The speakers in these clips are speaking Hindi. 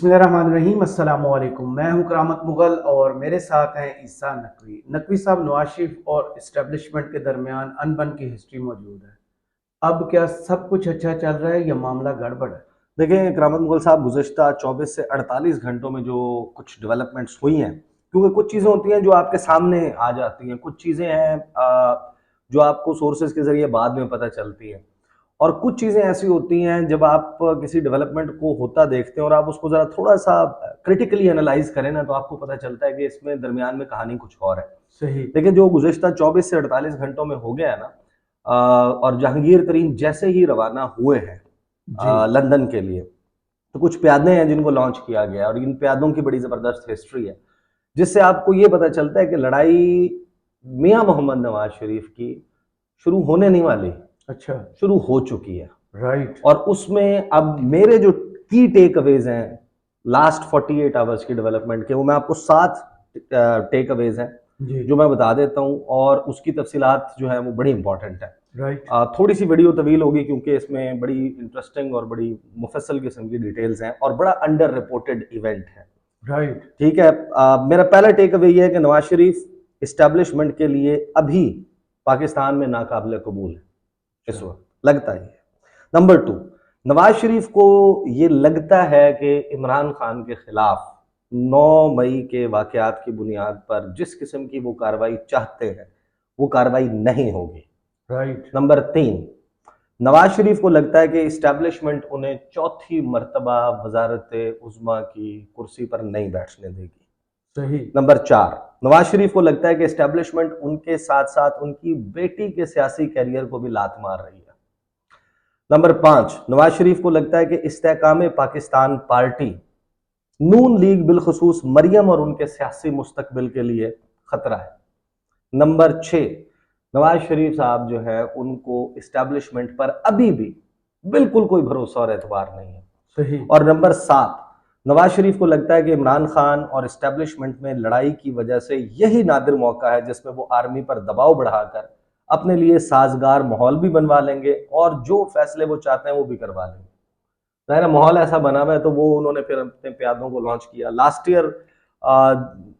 बिस्मिल्लाहिर्रहमानिर्रहीम। अस्सलाम वालेकुम। मैं हूं करामत मुगल और मेरे साथ हैं ईसा नकवी। नकवी साहब, नवाज शरीफ और इस्टेब्लिशमेंट के दरमियान अनबन की हिस्ट्री मौजूद है। अब क्या सब कुछ अच्छा चल रहा है या मामला गड़बड़ है? देखें करामत मुगल साहब, गुज़श्ता 24 से 48 घंटों में जो कुछ डेवलपमेंट्स हुई हैं, क्योंकि कुछ चीज़ें होती हैं जो आपके सामने आ जाती हैं, कुछ चीज़ें हैं जो आपको सोर्सेज के ज़रिए बाद में पता चलती हैं, और कुछ चीज़ें ऐसी होती हैं जब आप किसी डेवलपमेंट को होता देखते हैं और आप उसको ज़रा थोड़ा सा क्रिटिकली एनालाइज करें ना, तो आपको पता चलता है कि इसमें दरमियान में कहानी कुछ और है। सही। लेकिन जो गुज़श्ता 24 से 48 घंटों में हो गया है ना, और जहांगीर तरीन जैसे ही रवाना हुए हैं जी। लंदन के लिए, तो कुछ प्यादे हैं जिनको लॉन्च किया गया और इन प्यादों की बड़ी ज़बरदस्त हिस्ट्री है, जिससे आपको ये पता चलता है कि लड़ाई मियाँ मोहम्मद नवाज शरीफ की शुरू होने नहीं वाली, अच्छा। शुरू हो चुकी है। राइट। और उसमें अब मेरे जो की टेक अवेज हैं लास्ट 48 आवर्स की डेवलपमेंट के, वो मैं आपको 7 टेक अवेज हैं जी। जो मैं बता देता हूँ, और उसकी तफसीलात जो है वो बड़ी इंपॉर्टेंट है। राइट। थोड़ी सी वीडियो तवील होगी क्योंकि इसमें बड़ी इंटरेस्टिंग और बड़ी मुफस्सल किस्म की डिटेल्स हैं और बड़ा अंडर रिपोर्टेड इवेंट है। राइट। ठीक है। मेरा पहला टेक अवे ये है कि नवाज शरीफ इस्टेब्लिशमेंट के लिए अभी पाकिस्तान में नाकाबिल कबूल है इस अच्छा। वक्त, लगता ही है। नंबर 2, नवाज शरीफ को ये लगता है कि इमरान खान के खिलाफ 9 मई के वाकयात की बुनियाद पर जिस किस्म की वो कार्रवाई चाहते हैं, वो कार्रवाई नहीं होगी। राइट। नंबर 3, नवाज शरीफ को लगता है कि इस्टेब्लिशमेंट उन्हें चौथी मरतबा वजारत उज़्मा की कुर्सी पर नहीं बैठने देगी। सही। नंबर 4, नवाज शरीफ को लगता है कि इस्टेब्लिशमेंट उनके साथ साथ उनकी बेटी के सियासी कैरियर को भी लात मार रही है। नंबर 5, नवाज शरीफ को लगता है कि इस्तेहकाम पाकिस्तान पार्टी नून लीग बिलखसूस मरियम और उनके सियासी मुस्तकबिल के लिए खतरा है। नंबर 6, नवाज शरीफ साहब जो है उनको इस्टेब्लिशमेंट पर अभी भी बिल्कुल कोई भरोसा और एतबार नहीं है। सही। और नंबर 7, नवाज शरीफ को लगता है कि इमरान खान और इस्टेब्लिशमेंट में लड़ाई की वजह से यही नादिर मौका है जिसमें वो आर्मी पर दबाव बढ़ाकर अपने लिए साजगार माहौल भी बनवा लेंगे और जो फैसले वो चाहते हैं वो भी करवा लेंगे। ज़ाहिर है माहौल ऐसा बना हुआ है, तो वो उन्होंने फिर अपने प्यादों को लॉन्च किया लास्ट ईयर।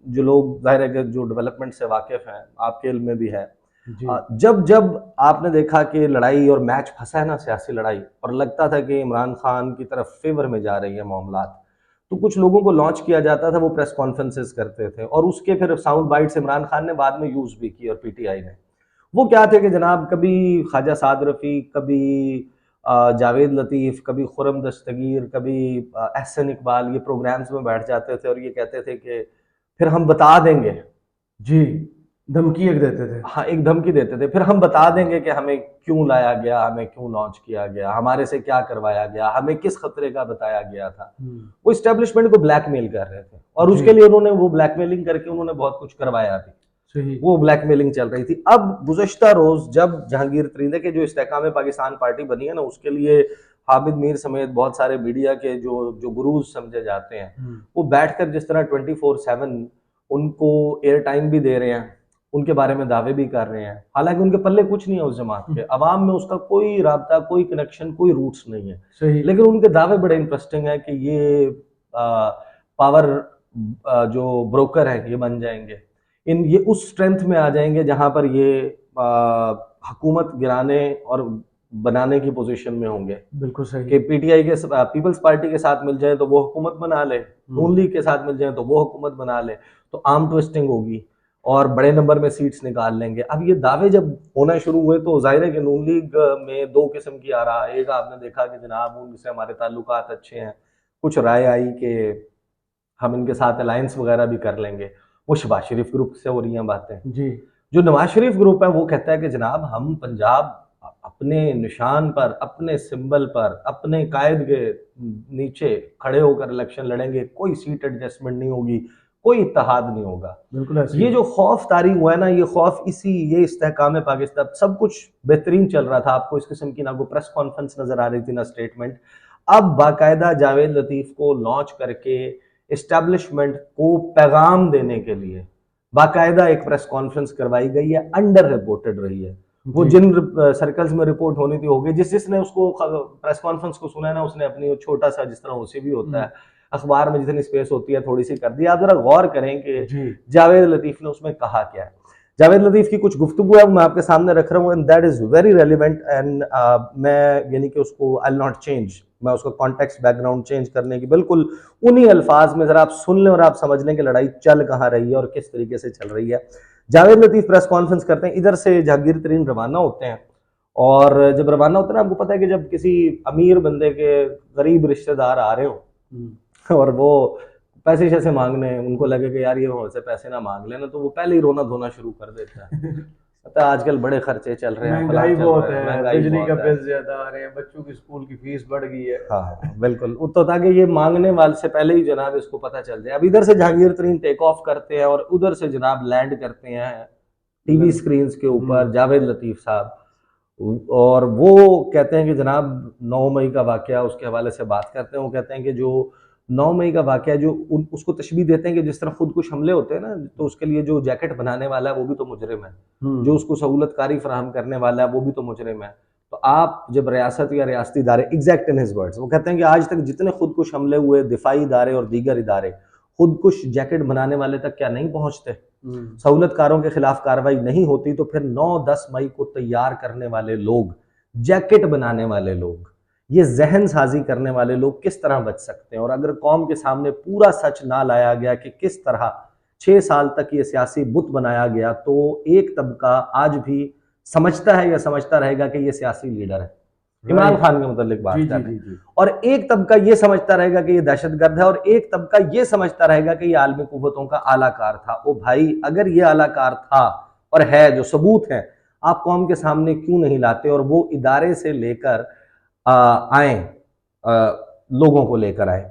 जो लोग ज़ाहिर है कि जो डेवलपमेंट से वाकिफ हैं, आपके इल्म में भी है, जी। जब जब आपने देखा कि लड़ाई और मैच फंसा है ना, सियासी लड़ाई, और लगता था कि इमरान खान की तरफ फेवर में जा रही है मामलात, तो कुछ लोगों को लॉन्च किया जाता था, वो प्रेस कॉन्फ्रेंसेस करते थे और उसके फिर साउंड बाइट्स इमरान खान ने बाद में यूज़ भी की और पीटीआई ने। वो क्या थे कि जनाब कभी ख्वाजा साद रफ़ी, कभी जावेद लतीफ़, कभी खुर्रम दस्तगीर, कभी एहसन इकबाल, ये प्रोग्राम्स में बैठ जाते थे और ये कहते थे कि फिर हम बता देंगे। जी। धमकी एक देते थे। हाँ, एक धमकी देते थे, फिर हम बता देंगे कि हमें क्यों लाया गया, हमें क्यों लॉन्च किया गया, हमारे से क्या करवाया गया, हमें किस खतरे का बताया गया था। वो इस्टेब्लिशमेंट को ब्लैकमेल कर रहे थे और जी। उसके लिए उन्होंने वो ब्लैकमेलिंग करके उन्होंने बहुत कुछ करवाया भी। सही। वो ब्लैकमेलिंग चल रही थी। अब गुज़श्ता रोज़ जब जहांगीर तरीन के जो इस्तेहकाम पाकिस्तान पार्टी बनी है ना, उसके लिए हामिद मीर समेत बहुत सारे मीडिया के जो जो गुरूज समझे जाते हैं, वो बैठकर जिस तरह 24/7 उनको एयर टाइम भी दे रहे हैं, उनके बारे में दावे भी कर रहे हैं, हालांकि उनके पल्ले कुछ नहीं है उस जमात के, अवाम में उसका कोई राबता, कोई कनेक्शन, कोई रूट्स नहीं है। सही। लेकिन उनके दावे बड़े इंटरेस्टिंग है कि ये पावर जो ब्रोकर है ये बन जाएंगे, इन ये उस स्ट्रेंथ में आ जाएंगे जहां पर ये हुकूमत गिराने और बनाने की पोजीशन में होंगे बिल्कुल सही। कि पीटीआई के पीपल्स पार्टी के साथ मिल जाए तो वो हुकूमत बना ले, नून लीग के साथ मिल जाए तो वो हुकूमत बना ले, तो आर्म ट्विस्टिंग होगी और बड़े नंबर में सीट्स निकाल लेंगे। अब ये दावे जब होना शुरू हुए तो जाहिर है कि नून लीग में दो किस्म की आ रहा, एक आपने देखा कि जनाब उनसे हमारे ताल्लुकात अच्छे हैं, कुछ राय आई कि हम इनके साथ अलायंस वगैरह भी कर लेंगे। वो शहबाज शरीफ ग्रुप से हो रही हैं बातें। जी। जो नवाज शरीफ ग्रुप है वो कहता है कि जनाब हम पंजाब अपने निशान पर, अपने सिंबल पर, अपने कायद के नीचे खड़े होकर इलेक्शन लड़ेंगे, कोई सीट एडजस्टमेंट नहीं होगी, कोई इत्तेहाद नहीं होगा। बिल्कुल ऐसे ये ही। जो खौफ तारी हुआ है ना, ये खौफ इसी ये इस्तेहकाम पाकिस्तान, सब कुछ बेहतरीन चल रहा था, आपको इस किस्म की ना कोई प्रेस कॉन्फ्रेंस नजर आ रही थी ना स्टेटमेंट। अब बाकायदा जावेद लतीफ को लॉन्च करके इस्टेब्लिशमेंट को पैगाम देने के लिए बाकायदा एक प्रेस कॉन्फ्रेंस करवाई गई है, अंडर रिपोर्टेड रही है। वो जी। जिन सर्कल्स में रिपोर्ट होनी थी होगी, जिसने उसको प्रेस कॉन्फ्रेंस को सुना है ना, उसने अपनी छोटा सा जिस तरह ओसीबी होता है अखबार में जितनी स्पेस होती है थोड़ी सी कर दी। आप जरा गौर करें कि जी जावेद लतीफ ने उसमें कहा क्या है। जावेद लतीफ की कुछ गुफ्तगू है, मैं आपके सामने रख रहा हूँ, and that is very relevant, and मैं यानी कि उसको आई नॉट चेंज, मैं उसका कॉन्टेक्स्ट बैकग्राउंड चेंज करने की, बिल्कुल उन्हीं अल्फाज में जरा आप सुन लें और आप समझ लें कि लड़ाई चल कहाँ रही है और किस तरीके से चल रही है। जावेद लतीफ प्रेस कॉन्फ्रेंस करते हैं, इधर से जहांगीर तरीन रवाना होते हैं, और जब रवाना होते हैं ना, आपको पता है कि जब किसी अमीर बंदे के गरीब रिश्तेदार आ रहे हो और वो पैसे शैसे मांगने, उनको लगे कि यार ये हमसे पैसे ना मांग लेना, तो वो पहले ही रोना धोना शुरू कर देता है। पता है आजकल बड़े खर्चे चल रहे हैं, महंगाई फलां चल बहुत रहा है, है, महंगाई बिजली का बहुत है। बिल ज्यादा आ रहे हैं, बच्चों की स्कूल की फीस बढ़ गई है। हाँ बिल्कुल, तो ताकि ये मांगने वाले से पहले ही जनाब इसको पता चल जाए। अब इधर से जहांगीर तरीन टेक ऑफ करते हैं और उधर से जनाब लैंड करते हैं टीवी स्क्रीन के ऊपर जावेद लतीफ साहब, और वो कहते हैं कि जनाब 9 मई का वाकया, उसके हवाले से बात करते हैं। वो कहते हैं कि जो 9 मई का वाकया, जो उसको तशबीह देते हैं कि जिस तरह खुदकुश हमले होते हैं ना, तो उसके लिए जो जैकेट बनाने वाला है वो भी तो मुजरिम है, जो उसको सहूलतकारी फराहम करने वाला है वो भी तो मुजरिम है। तो आप जब रियासत या रियासती इदारे, एग्जैक्ट इन हिज वर्ड्स, वो कहते हैं कि आज तक जितने खुदकुश हमले हुए, दिफाई इदारे और दीगर इदारे खुदकुश जैकेट बनाने वाले तक क्या नहीं पहुंचते? सहूलतकारों के खिलाफ कार्रवाई नहीं होती तो फिर 9-10 मई को तैयार करने वाले लोग, जैकेट बनाने वाले लोग, ये जहन साजी करने वाले लोग किस तरह बच सकते हैं? और अगर कौम के सामने पूरा सच ना लाया गया कि किस तरह 6 साल तक ये सियासी बुत बनाया गया, तो एक तबका आज भी समझता है या समझता रहेगा कि ये सियासी लीडर है, इमरान खान के मुतालिक बात कर रहे हैं, और एक तबका ये समझता रहेगा कि ये दहशतगर्द है, और एक तबका ये समझता रहेगा कि ये आलमी कुव्वतों का आलाकार था। ओ भाई, अगर ये आलाकार था और है, जो सबूत है, आप कौम के सामने क्यों नहीं लाते और वो इदारे से लेकर आए, लोगों को लेकर आए।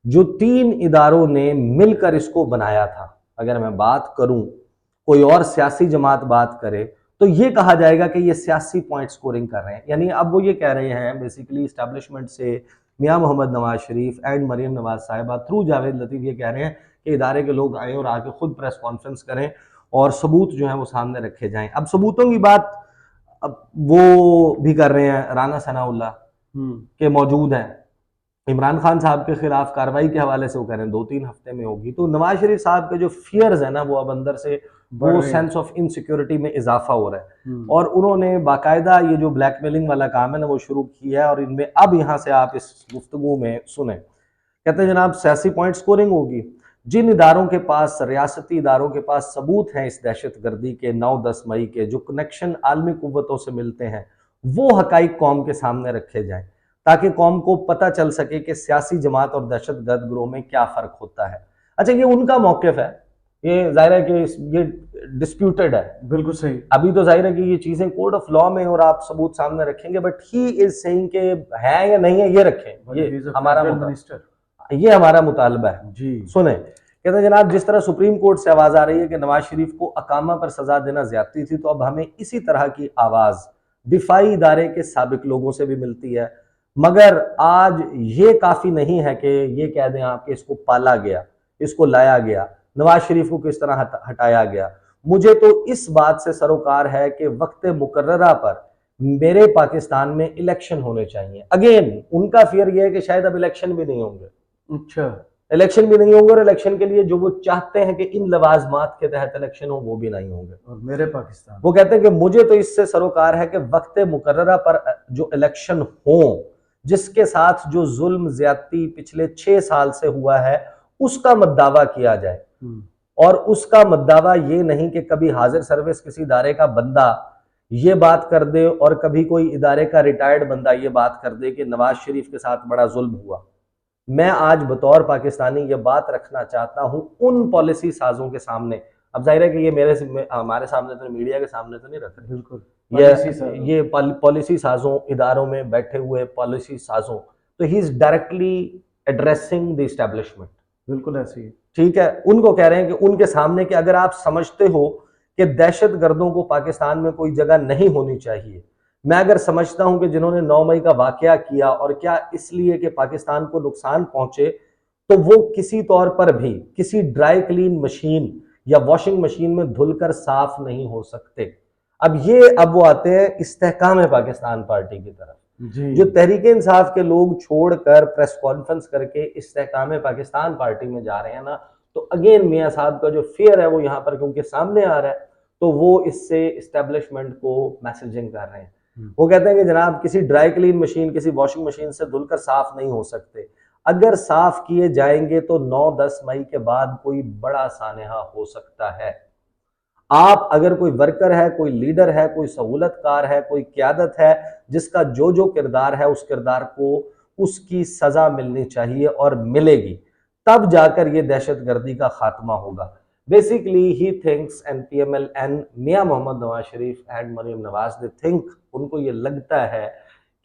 जो 3 इदारों ने मिलकर इसको बनाया था, अगर मैं बात करूं, कोई और सियासी जमात बात करे तो ये कहा जाएगा कि ये सियासी पॉइंट स्कोरिंग कर रहे हैं। यानी अब वो ये कह रहे हैं बेसिकली इस्टेब्लिशमेंट से, मियां मोहम्मद नवाज शरीफ एंड मरीम नवाज साहिबा थ्रू जावेद लतीफ ये कह रहे हैं कि इदारे के लोग आए और आके खुद प्रेस कॉन्फ्रेंस करें और सबूत जो है वो सामने रखे जाएं। अब सबूतों की बात अब वो भी कर रहे हैं, राना सनाउल्लाह के मौजूद हैं, इमरान खान साहब के खिलाफ कार्रवाई के हवाले से वो कह रहे हैं 2-3 हफ्ते में होगी। तो नवाज शरीफ साहब के जो फियर्स है ना, वो अब अंदर से वो सेंस ऑफ इनसिक्योरिटी में इजाफा हो रहा है, और उन्होंने बाकायदा ये जो ब्लैकमेलिंग वाला काम है ना वो शुरू किया है। और इनमें अब यहाँ से आप इस गुफ्तगू में सुने, कहते हैं जनाब सियासी पॉइंट स्कोरिंग होगी। जिन इदारों के पास, रियासती इदारों के पास सबूत हैं इस दहशत गर्दी के 9-10 मई के, जो कनेक्शन आलमी कुव्वतों से मिलते हैं, वो हकाइक कौम के सामने रखे जाएं ताकि कौम को पता चल सके कि सियासी जमात और दहशत गर्द ग्रोह में क्या फर्क होता है। अच्छा, ये उनका मौक़िफ़ है, ये जाहिर है कि ये डिस्प्यूटेड है, बिल्कुल सही। अभी तो जाहिर है कि ये चीजें कोर्ट ऑफ लॉ में और आप सबूत सामने रखेंगे, बट ही इज सेइंग के है या नहीं है ये रखें, ये हमारा मिनिस्टर, ये हमारा मुतालबा है जी। सुने, कहते हैं जनाब जिस तरह सुप्रीम कोर्ट से आवाज आ रही है कि नवाज शरीफ को अकामा पर सजा देना ज्यादती थी, तो अब हमें इसी तरह की आवाज दिफाई इदारे के साबिक लोगों से भी मिलती है। मगर आज ये काफी नहीं है कि ये कह दें आप कि इसको पाला गया, इसको लाया गया, नवाज शरीफ को किस तरह हटाया गया। मुझे तो इस बात से सरोकार है कि वक्त मुकर्ररा पर मेरे पाकिस्तान में इलेक्शन होने चाहिए। अगेन उनका फियर यह है कि शायद अब इलेक्शन भी नहीं होंगे। अच्छा, इलेक्शन भी नहीं होंगे, और इलेक्शन के लिए जो वो चाहते हैं कि इन लवाजमात के तहत इलेक्शन हो, वो भी नहीं होंगे। और मेरे पाकिस्तान, वो कहते हैं कि मुझे तो इससे सरोकार है कि वक्त मुकर्ररा पर जो इलेक्शन हो, जिसके साथ जो जुल्म ज्यादती पिछले 6 साल से हुआ है उसका मद्दावा किया जाए, और उसका मद्दावा ये नहीं कि कभी हाजिर सर्विस किसी इदारे का बंदा ये बात कर दे और कभी कोई इदारे का रिटायर्ड बंदा ये बात कर दे कि नवाज शरीफ के साथ बड़ा जुल्म हुआ। मैं आज बतौर पाकिस्तानी ये बात रखना चाहता हूं उन पॉलिसी साजों के सामने। अब जाहिर है कि ये हमारे सामने तो, मीडिया के सामने तो नहीं रख रहे, बिल्कुल ये पॉलिसी साजों, इदारों में बैठे हुए पॉलिसी साजों, तो he is directly addressing the establishment. बिल्कुल ऐसे ही, ठीक है। उनको कह रहे हैं कि उनके सामने कि अगर आप समझते हो कि दहशत गर्दों को पाकिस्तान में कोई जगह नहीं होनी चाहिए, मैं अगर समझता हूं कि जिन्होंने 9 मई का वाकया किया और क्या इसलिए कि पाकिस्तान को नुकसान पहुंचे, तो वो किसी तौर पर भी किसी ड्राई क्लीन मशीन या वॉशिंग मशीन में धुलकर साफ नहीं हो सकते। अब वो आते हैं इस्तेहकाम पाकिस्तान पार्टी की तरफ। जी जो तहरीक इंसाफ के लोग छोड़कर प्रेस कॉन्फ्रेंस करके इस्तेहकाम पाकिस्तान पार्टी में जा रहे हैं ना, तो अगेन मियां साहब का जो फियर है वो यहाँ पर क्योंकि सामने आ रहा है, तो वो इससे इस्टेब्लिशमेंट को मैसेजिंग कर रहे हैं। वो कहते हैं कि जनाब किसी ड्राई क्लीन मशीन, किसी वॉशिंग मशीन से धुलकर साफ नहीं हो सकते, अगर साफ किए जाएंगे तो 9-10 मई के बाद कोई बड़ा सानेहा हो सकता है। आप अगर कोई वर्कर है, कोई लीडर है, कोई सहूलतकार है, कोई क्यादत है, जिसका जो जो किरदार है उस किरदार को उसकी सजा मिलनी चाहिए और मिलेगी, तब जाकर ये दहशतगर्दी का खात्मा होगा। Basically he thinks and PML and Mian Mohammad Nawaz Sharif and Maryam Nawaz they think, उनको ये लगता है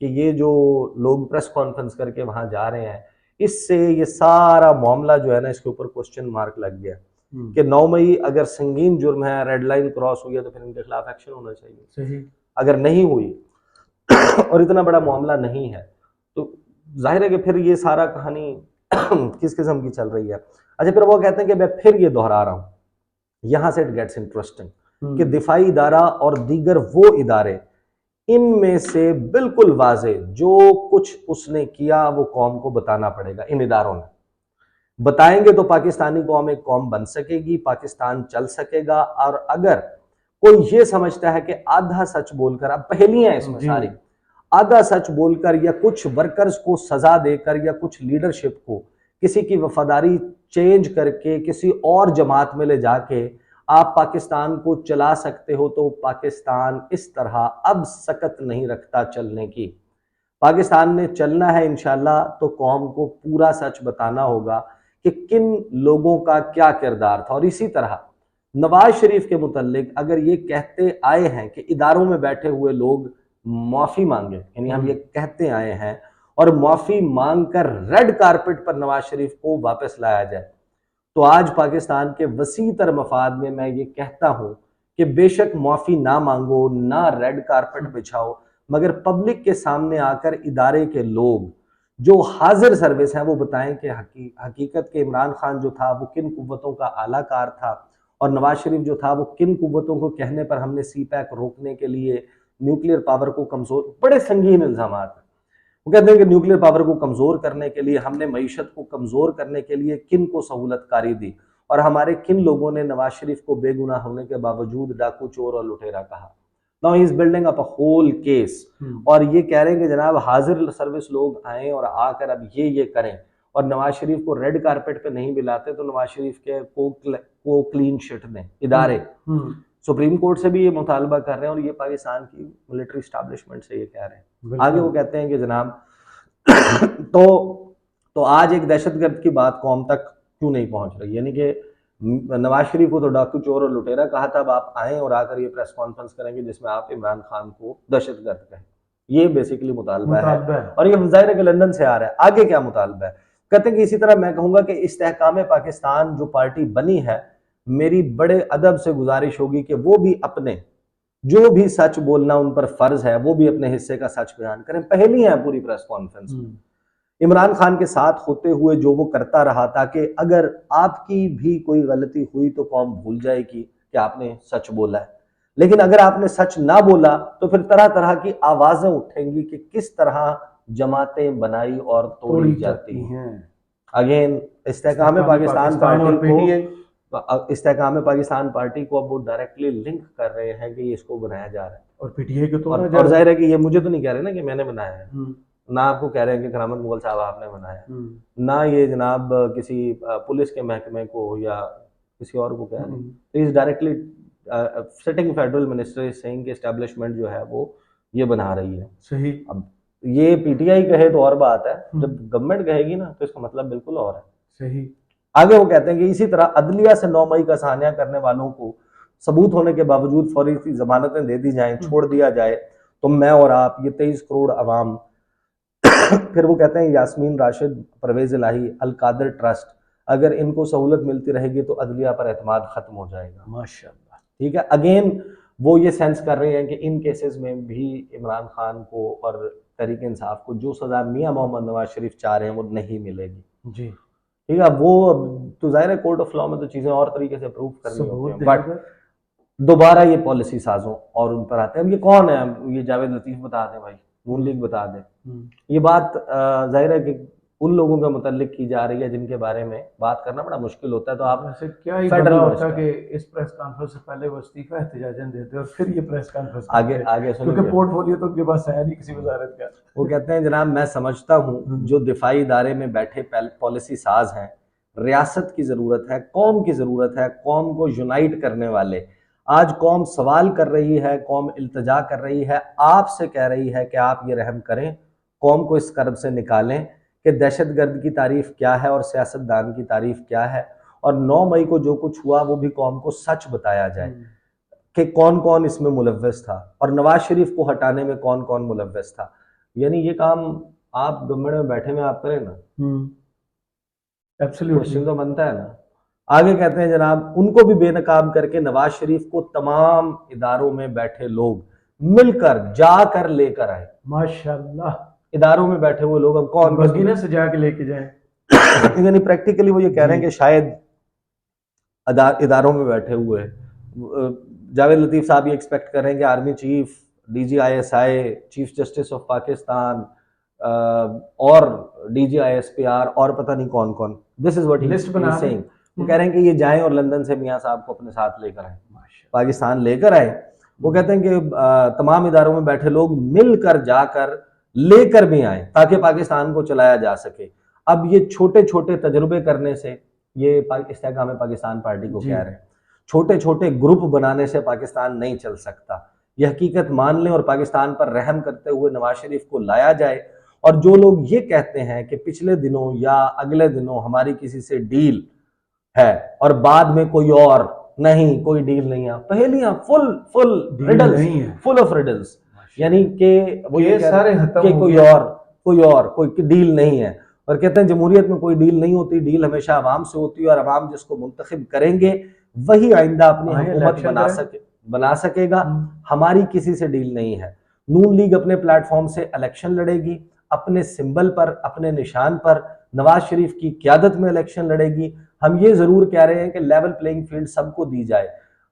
कि ये जो लोग प्रेस कॉन्फ्रेंस करके वहां जा रहे हैं, इससे ये सारा मामला जो है ना, इसके ऊपर क्वेश्चन मार्क लग गया कि 9 मई अगर संगीन जुर्म है, रेड लाइन क्रॉस हुई है, तो फिर इनके खिलाफ एक्शन होना चाहिए। सही। अगर नहीं हुई और इतना बड़ा मामला नहीं है, तो जाहिर है कि फिर ये सारा कहानी किस किस्म की चल रही है। अच्छा, फिर वो कहते हैं कि मैं फिर ये दोहरा रहा हूं, यहां से इट गेट्स इंटरेस्टिंग कि दिफाई इदारा और दीगर वो इदारे, इनमें से बिल्कुल वाजे जो कुछ उसने किया वो कौम को बताना पड़ेगा। इन इदारों ने बताएंगे तो पाकिस्तानी कौम एक कौम बन सकेगी, पाकिस्तान चल सकेगा। और अगर कोई ये समझता है कि आधा सच बोलकर, अब पहेलियां इसमें सारी, आधा सच बोलकर या कुछ वर्कर्स को सजा देकर या कुछ लीडरशिप को किसी की वफादारी चेंज करके किसी और जमात में ले जाके आप पाकिस्तान को चला सकते हो, तो पाकिस्तान इस तरह अब सकत नहीं रखता चलने की। पाकिस्तान ने चलना है इंशाल्लाह, तो कौम को पूरा सच बताना होगा कि किन लोगों का क्या किरदार था। और इसी तरह नवाज शरीफ के मुतल्लिक अगर ये कहते आए हैं कि इदारों में बैठे हुए लोग माफी मांगे, यानी हम ये कहते आए हैं और माफी मांगकर रेड कारपेट पर नवाज शरीफ को वापस लाया जाए, तो आज पाकिस्तान के वसी तर मफाद में मैं ये कहता हूं कि बेशक माफी ना मांगो, ना रेड कारपेट बिछाओ, मगर पब्लिक के सामने आकर इदारे के लोग जो हाजिर सर्विस हैं वो बताएं कि हकीकत के इमरान खान जो था वो किन कुव्वतों का आलाकार था और नवाज शरीफ जो था वो किन कुव्वतों को कहने पर हमने सी पैक रोकने के लिए न्यूक्लियर पावर को कमजोर, बड़े संगीन इल्जाम है। वो कहते हैं कि न्यूक्लियर पावर को कमजोर करने के लिए हमने मईशत को कमजोर करने के लिए किन को सहूलतकारी दी और हमारे किन लोगों ने नवाज शरीफ को बेगुनाह होने के बावजूद डाकू, चोर और लुटेरा कहा। Now he is building up a whole case और ये कह रहे हैं कि जनाब हाजिर सर्विस लोग आए और आकर अब ये करें और नवाज शरीफ को रेड कारपेट पे नहीं मिलाते तो नवाज शरीफ के को क्लीन शिट दें इदारे। सुप्रीम कोर्ट से भी ये मुतालबा कर रहे हैं और ये पाकिस्तान की मिलिट्री स्टैब्लिशमेंट से ये कह रहे हैं। आगे वो कहते हैं कि जनाब तो आज एक दहशतगर्द की बात कौम तक क्यों नहीं पहुंच रही, यानी कि नवाज शरीफ को तो डाकू, चोर और लुटेरा कहा था, अब आप आए और आकर ये प्रेस कॉन्फ्रेंस करेंगे जिसमें आप इमरान खान को दहशतगर्द कहें। ये बेसिकली मुतालबा है और ये जाहिर है कि लंदन से आ रहा है। आगे क्या मुतालबा है, कहते हैं कि इसी तरह मैं कहूंगा कि इस्तेहकाम पाकिस्तान जो पार्टी बनी है, मेरी बड़े अदब से गुजारिश होगी कि वो भी अपने जो भी सच बोलना उन पर फर्ज है वो भी अपने हिस्से का सच बयान करें। पहली है पूरी प्रेस कॉन्फ्रेंस में इमरान खान के साथ होते हुए जो वो करता रहा था कि अगर आपकी भी कोई गलती हुई तो कौम भूल जाएगी कि आपने सच बोला है, लेकिन अगर आपने सच ना बोला तो फिर तरह तरह की आवाजें उठेंगी कि किस तरह जमातें बनाई और तोड़ी जाती हैं। अगेन इस्तेहकाम पाकिस्तान पार्टी को अब वो डायरेक्टली लिंक कर रहे हैं कि इसको बनाया जा रहा है और पीटीआई को और जाहिर है कि ये मुझे तो नहीं कह रहे ना कि मैंने बनाया है, ना आपको कह रहे हैं कि करामत मुगल साहब आपने बनाया, ना ये जनाब किसी पुलिस के महकमे को या किसी और को कह रहे हैं। तो is directly sitting federal minister saying कि एस्टेब्लिशमेंट जो है वो ये बना रही है। सही। अब ये पीटीआई कहे तो और बात है, जब गवर्नमेंट कहेगी ना तो इसका मतलब बिल्कुल और है। सही। आगे वो कहते हैं कि इसी तरह अदलिया से 9 मई का सानिया करने वालों को सबूत होने के बावजूद फौरी जमानतें दे दी जाएं, छोड़ दिया जाए, तो मैं और आप ये 23 करोड़ अवाम फिर वो कहते हैं यास्मीन राशिद, परवेज इलाही, अल कादर ट्रस्ट, अगर इनको सहूलत मिलती रहेगी तो अदलिया पर एतमाद खत्म हो जाएगा। माशाअल्लाह। ठीक है, अगेन वो ये सेंस कर रहे हैं कि इन केसेस में भी इमरान खान को और तहरीक इंसाफ को जो सजा मियां मोहम्मद नवाज शरीफ चाह रहे हैं वो नहीं मिलेगी। जी ठीक है, वो तो जाहिर है कोर्ट ऑफ लॉ में तो चीजें और तरीके से प्रूव करनी होती हैं, बट दोबारा ये पॉलिसी साजों और उन पर आते हैं। अब ये कौन है, ये जावेद लतीफ बता दें भाई। नून लीग बता दे। हम्म। ये बात जाहिर है कि उन लोगों के मुतालिक की जा रही है जिनके बारे में बात करना बड़ा मुश्किल होता है, तो आप वैसे क्या ही फेडरल भला होता मिनिस्टर कि इस प्रेस कॉन्फ्रेंस से पहले वो इस्तीफा एहतजाजन देते और फिर ये प्रेस कॉन्फ्रेंस आगे करते, आगे क्योंकि सुनेंगे। पोर्टफोलियो तो उनके पास है नहीं किसी वजारत का। वो कहते हैं जनाब मैं समझता हूँ जो दिफाई इदारे में बैठे पॉलिसी साज हैं, रियासत की जरूरत है, कौम की जरूरत है, कौम को यूनाइट करने वाले। आज कौम सवाल कर रही है, कौम इल्तजा कर रही है, आपसे कह रही है कि आप ये रहम करें, कौम को इस कर्ब से निकालें कि दहशतगर्द की तारीफ क्या है और सियासतदान की तारीफ क्या है, और 9 मई को जो कुछ हुआ वो भी कौम को सच बताया जाए कि कौन कौन इसमें मुलव्वस था और नवाज शरीफ को हटाने में कौन कौन मुलव्वस था। यानी ये काम आप गवर्नमेंट में बैठे में आप करें ना, एब्सोल्युटली। क्वेश्चन तो बनता है ना। आगे कहते हैं जनाब उनको भी बेनकाब करके नवाज शरीफ को तमाम इदारों में बैठे लोग मिलकर जाकर लेकर आए। माशाल्लाह। इदारों में बैठे हुए लोग अब कौन बगीना सजा के लेके जाए। यानी प्रैक्टिकली वो ये कह रहे हैं कि शायद इदारों में बैठे हुए जावेद लतीफ साहब ये एक्सपेक्ट कर रहे हैं कि army chief, DGISI, chief justice of Pakistan और DGISPR और पता नहीं कौन कौन, दिस इज व्हाट लिस्ट बना सेइंग। वो कह रहे हैं कि ये जाएं और लंदन से मियां साहब को अपने साथ लेकर आए, पाकिस्तान लेकर आए। वो कहते हैं कि तमाम इदारों में बैठे लोग मिलकर जाकर लेकर भी आए ताकि पाकिस्तान को चलाया जा सके। अब ये छोटे छोटे तजुर्बे करने से, ये इस्तेहकाम में पाकिस्तान पार्टी को कह रहे हैं, छोटे छोटे ग्रुप बनाने से पाकिस्तान नहीं चल सकता। यह हकीकत मान लें और पाकिस्तान पर रहम करते हुए नवाज शरीफ को लाया जाए। और जो लोग ये कहते हैं कि पिछले दिनों या अगले दिनों हमारी किसी से डील है और बाद में कोई और, नहीं कोई डील नहीं है, पहेलियां full full riddles, full of riddles. यानी कि वो ये सारे कि कोई डील नहीं है। और कहते हैं जमहूरियत में कोई डील नहीं होती, डील हमेशा अवाम से होती है और अवाम जिसको मुंतखब करेंगे वही आइंदा अपनी हुकूमत बना सकेगा। हमारी किसी से डील नहीं है। नून लीग अपने प्लेटफॉर्म से इलेक्शन लड़ेगी, अपने सिंबल पर, अपने निशान पर, नवाज शरीफ की क्यादत में इलेक्शन लड़ेगी। हम ये जरूर कह रहे हैं कि लेवल प्लेइंग फील्ड सबको दी जाए।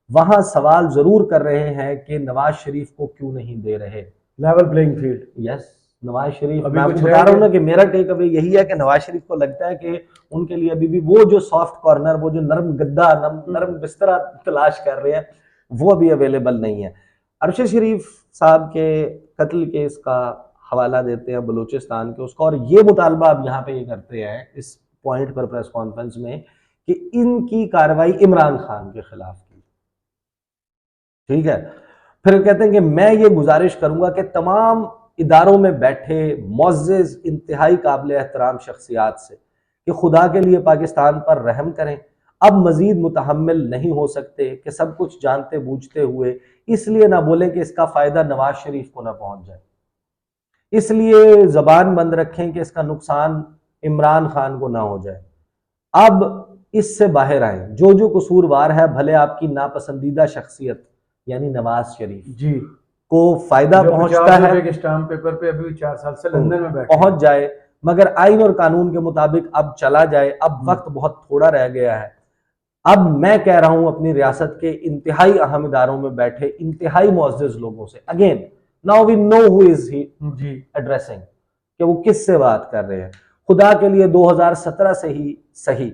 वहां सवाल जरूर कर रहे हैं कि नवाज शरीफ को क्यों नहीं दे रहे level playing field. Yes, Nawaz Sharif, मैं आपको बता रहा हूँ ना कि मेरा टेक अवे यही है कि नवाज शरीफ को लगता है कि उनके लिए अभी भी वो जो सॉफ्ट कॉर्नर, वो जो नरम गद्दा, नरम बिस्तरा तलाश कर रहे हैं, वो अभी अवेलेबल नहीं है। अरशद शरीफ साहब के कत्ल केस का हवाला देते हैं बलूचिस्तान के उसका, और ये मुतालबा अब यहाँ पे ये करते हैं इस पॉइंट पर प्रेस कॉन्फ्रेंस में कि इनकी कार्रवाई इमरान खान के खिलाफ की। ठीक है, फिर कहते हैं कि मैं ये गुजारिश करूंगा कि तमाम इदारों में बैठे मुअज़्ज़िज़ इंतहाई काबिल एहतराम शख्सियात से कि खुदा के लिए पाकिस्तान पर रहम करें, अब मजीद मुतहम्मिल नहीं हो सकते कि सब कुछ जानते बूझते हुए इसलिए ना बोलें कि इसका फायदा नवाज शरीफ को ना पहुंच जाए, इसलिए जबान बंद रखें कि इसका नुकसान इमरान खान को ना हो जाए। अब इससे बाहर आए, जो जो कसूरवार है, भले आपकी नापसंदीदा शख्सियत यानी नवाज शरीफ जी को फायदा पहुंचता है के स्टाम्प पेपर पे अभी 4 साल से लंदन में बैठे पहुंच जाए, मगर आइन और कानून के मुताबिक अब चला जाए। अब वक्त बहुत थोड़ा रह गया है। अब मैं कह रहा हूं अपनी रियासत के इंतहाई अहम इदारों में बैठे इंतहाई मुअज़्ज़िज़ लोगों से, again now we know who is he addressing, कि वो किस से बात कर रहे हैं। खुदा के लिए 2017 से ही सही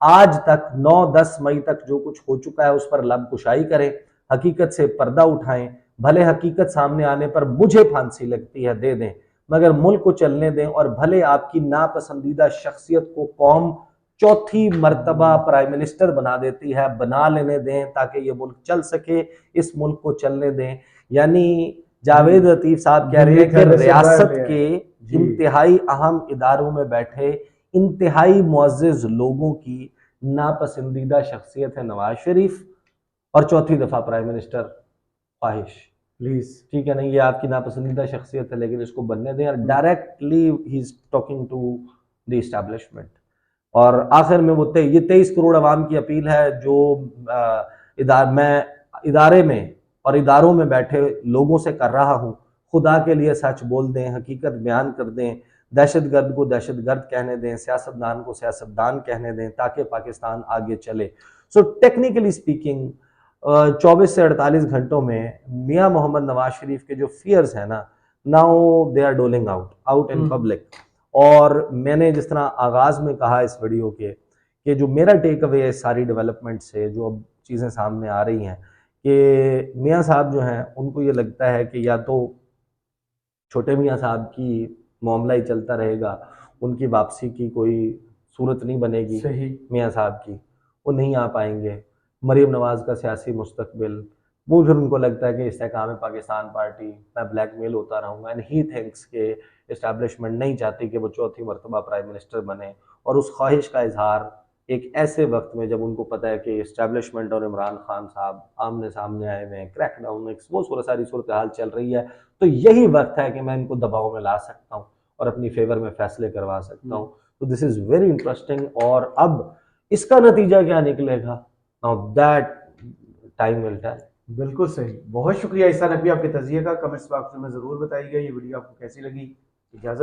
आज तक 9-10 मई तक जो कुछ हो चुका है उस पर लब कुशाई करें, हकीकत से पर्दा उठाएं। भले हकीकत सामने आने पर मुझे फांसी लगती है दे दें, मगर मुल्क को चलने दें। और भले आपकी नापसंदीदा शख्सियत को कौम चौथी मर्तबा प्राइम मिनिस्टर बना देती है, बना लेने दें ताकि ये मुल्क चल सके, इस मुल्क को चलने दें। यानी जावेद लतीफ साहब कह रहे हैं कि रियासत के इंतहाई अहम इदारों में बैठे इंतहाई मुअज़्ज़िज़ लोगों की नापसंदीदा शख्सियत है नवाज शरीफ, और चौथी दफा प्राइम मिनिस्टर ख्वाहिश, प्लीज, ठीक है नहीं, ये आपकी नापसंदीदा शख्सियत है लेकिन इसको बनने दें। और directly he is talking to the establishment. और आखिर में वो ये 23 करोड़ अवाम की अपील है जो मैं इदारे में और इदारों में बैठे लोगों से कर रहा हूँ, खुदा के लिए सच बोल दें, हकीकत बयान कर दें, दहशतगर्द को दहशतगर्द कहने दें, सियासतदान को सियासतदान कहने दें, ताकि पाकिस्तान आगे चले। सो टेक्निकली स्पीकिंग 24 से 48 घंटों में मियां मोहम्मद नवाज शरीफ के जो फियर्स हैं ना, now they are doling out in public. और मैंने जिस तरह आगाज में कहा इस वीडियो के कि जो मेरा टेक अवे है सारी डेवलपमेंट से, जो अब चीज़ें सामने आ रही हैं कि मियाँ साहब जो हैं उनको ये लगता है कि या तो छोटे मियाँ साहब की मामला ही चलता रहेगा, उनकी वापसी की कोई सूरत नहीं बनेगी, सही। मियाँ साहब की वो नहीं आ पाएंगे। मरीम नवाज का सियासी मुस्तकबिल, वो फिर उनको लगता है कि इस्तेहकाम पाकिस्तान पार्टी, मैं ब्लैकमेल होता रहूँगा, एंड ही थिंक्स के इस्टेब्लिशमेंट नहीं चाहती कि वो चौथी मरतबा प्राइम मिनिस्टर बने। और उस ख्वाहिश का इजहार एक ऐसे वक्त में जब उनको पता है कि इस्टेब्लिशमेंट और इमरान खान साहब आमने सामने आए हुए हैं, क्रैकडाउन, वो सारी सूरत हाल चल रही है, तो यही वक्त है कि मैं इनको दबाव में ला सकता हूँ और अपनी फेवर में फैसले करवा सकता हूँ। तो दिस इज वेरी इंटरेस्टिंग। और अब इसका नतीजा क्या निकलेगा, now that time will tell. बिल्कुल सही। बहुत शुक्रिया ईसा नकवी आपके तजिए का। कमेंट्स बॉक्स में ज़रूर बताइएगा ये वीडियो आपको कैसी लगी। इजाज़त।